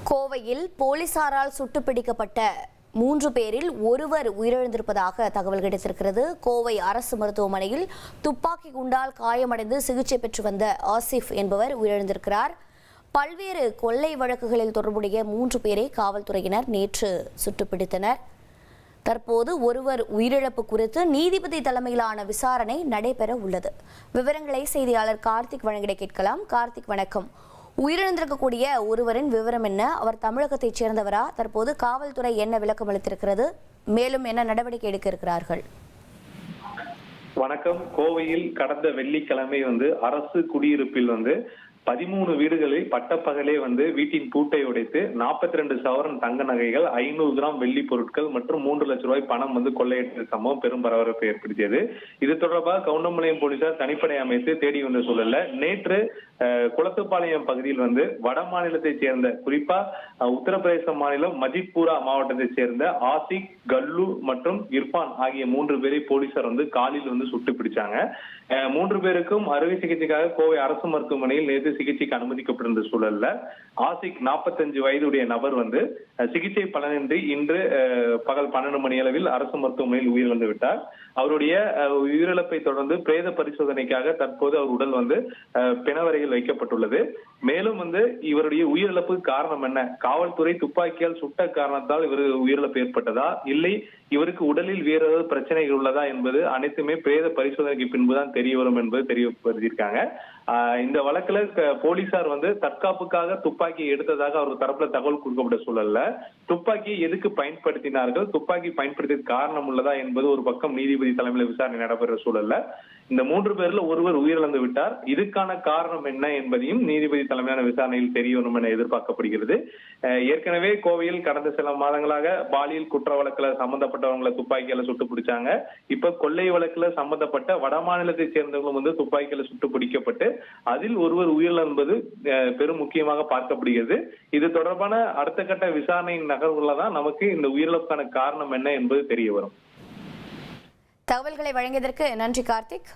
கோவையில் போலீசாரால் சுட்டுப்பிடிக்கப்பட்ட 3 பேரில் ஒருவர் உயிரிழந்திருப்பதாக தகவல் கிடைத்திருக்கிறது. கோவை அரசு மருத்துவமனையில் துப்பாக்கி குண்டால் காயமடைந்து சிகிச்சை பெற்று வந்த ஆசிப் என்பவர் உயிரிழந்திருக்கிறார். பல்வேறு கொள்ளை வழக்குகளில் தொடர்புடைய 3 பேரை காவல்துறையினர் நேற்று சுட்டுப்பிடித்தனர். தற்போது ஒருவர் உயிரிழப்பு குறித்து நீதிபதி தலைமையிலான விசாரணை நடைபெற உள்ளது. விவரங்களை செய்தியாளர் கார்த்திக் வழங்கிட கேட்கலாம். கார்த்திக், வணக்கம். உயிரிழந்திருக்கக்கூடிய ஒருவரின் விவரம் என்ன? அவர் தமிழகத்தைச் சேர்ந்தவரா? தற்போது காவல்துறை என்ன விளக்கம் அளித்திருக்கிறது? மேலும் என்ன நடவடிக்கை எடுக்க இருக்கிறார்கள்? வணக்கம். கோவையில் கடந்த வெள்ளிக்கிழமை அரசு குடியிருப்பில் 13 வீடுகளில் பட்டப்பகலே வீட்டின் பூட்டை உடைத்து 42 சவரன் தங்க நகைகள், 500 கிராம் வெள்ளி பொருட்கள் மற்றும் 3 லட்சம் ரூபாய் பணம் கொள்ளையடித்த சம்பவம் பெரும் பரபரப்பை ஏற்படுத்தியது. இது தொடர்பாக கவுண்டம்பாளையம் போலீசார் தனிப்படை அமைத்து தேடி வந்த சூழல்ல நேற்று குளத்துப்பாளையம் பகுதியில் வட மாநிலத்தைச் சேர்ந்த, குறிப்பா உத்தரப்பிரதேச மாநிலம் மஜித்பூரா மாவட்டத்தைச் சேர்ந்த ஆசிக், கல்லு மற்றும் இர்பான் ஆகிய 3 பேரை போலீசார் காலில் சுட்டு பிடிச்சாங்க. 3 பேருக்கும் அறுவை சிகிச்சைக்காக கோவை அரசு மருத்துவமனையில் நேற்று சிகிச்சைக்கு அனுமதிக்கப்பட்டிருந்த சூழல்ல ஆசிக் 45 வயதுடைய நபர் சிகிச்சை பலனின்றி இன்று பகல் 12 மணி அளவில் அரசு மருத்துவமனையில் உயிரிழந்து விட்டார். அவருடைய உயிரிழப்பை தொடர்ந்து பிரேத பரிசோதனைக்காக தற்போது அவர் உடல் பிணவரையில் வைக்கப்பட்டுள்ளது. மேலும் இவருடைய உயிரிழப்புக்கு காரணம் என்ன? காவல்துறை துப்பாக்கியால் சுட்ட காரணத்தால் இவர் உயிரிழப்பு ஏற்பட்டதா, இல்லை இவருக்கு உடலில் வேறு ஏதாவது பிரச்சனைகள் உள்ளதா என்பது அனைத்துமே பிரேத பரிசோதனைக்கு பின்புதான் தெரிய வரும் என்பது தெரியப்படுத்தியிருக்காங்க. இந்த வழக்குல போலீசார் தற்காப்புக்காக துப்பாக்கி எடுத்ததாக அவர் தரப்புல தகவல் கொடுக்கப்பட்ட சூழல்ல துப்பாக்கியை எதுக்கு பயன்படுத்தினார்கள், துப்பாக்கி பயன்படுத்திய காரணம் உள்ளதா என்பது ஒரு பக்கம் நீதிபதி தலைமையில விசாரணை நடைபெற சூழல்ல இந்த 3 பேர்ல ஒருவர் உயிரிழந்து விட்டார். இதுக்கான காரணம் என்ன என்பதையும் நீதிபதி தலைமையான விசாரணையில் தெரிய வரும் என எதிர்பார்க்கப்படுகிறது. ஏற்கனவே கோவையில் கடந்த சில மாதங்களாக பாலியல் குற்ற வழக்குல சம்பந்தப்பட்டவங்களை துப்பாக்கியால சுட்டு பிடிச்சாங்க. இப்ப கொள்ளை வழக்குல சம்பந்தப்பட்ட வட மாநிலத்தை சேர்ந்தவங்களும் துப்பாக்கியால சுட்டு பிடிக்கப்பட்டு அதில் ஒருவர் உயிரிழந்தது பெரும் முக்கியமாக பார்க்கப்படுகிறது. இது தொடர்பான அடுத்த கட்ட விசாரணையின் நகர்வுல தான் நமக்கு இந்த உயிரிழப்புக்கான காரணம் என்ன என்பது தெரிய வரும். தகவல்களை வழங்கியதற்கு நன்றி கார்த்திக்.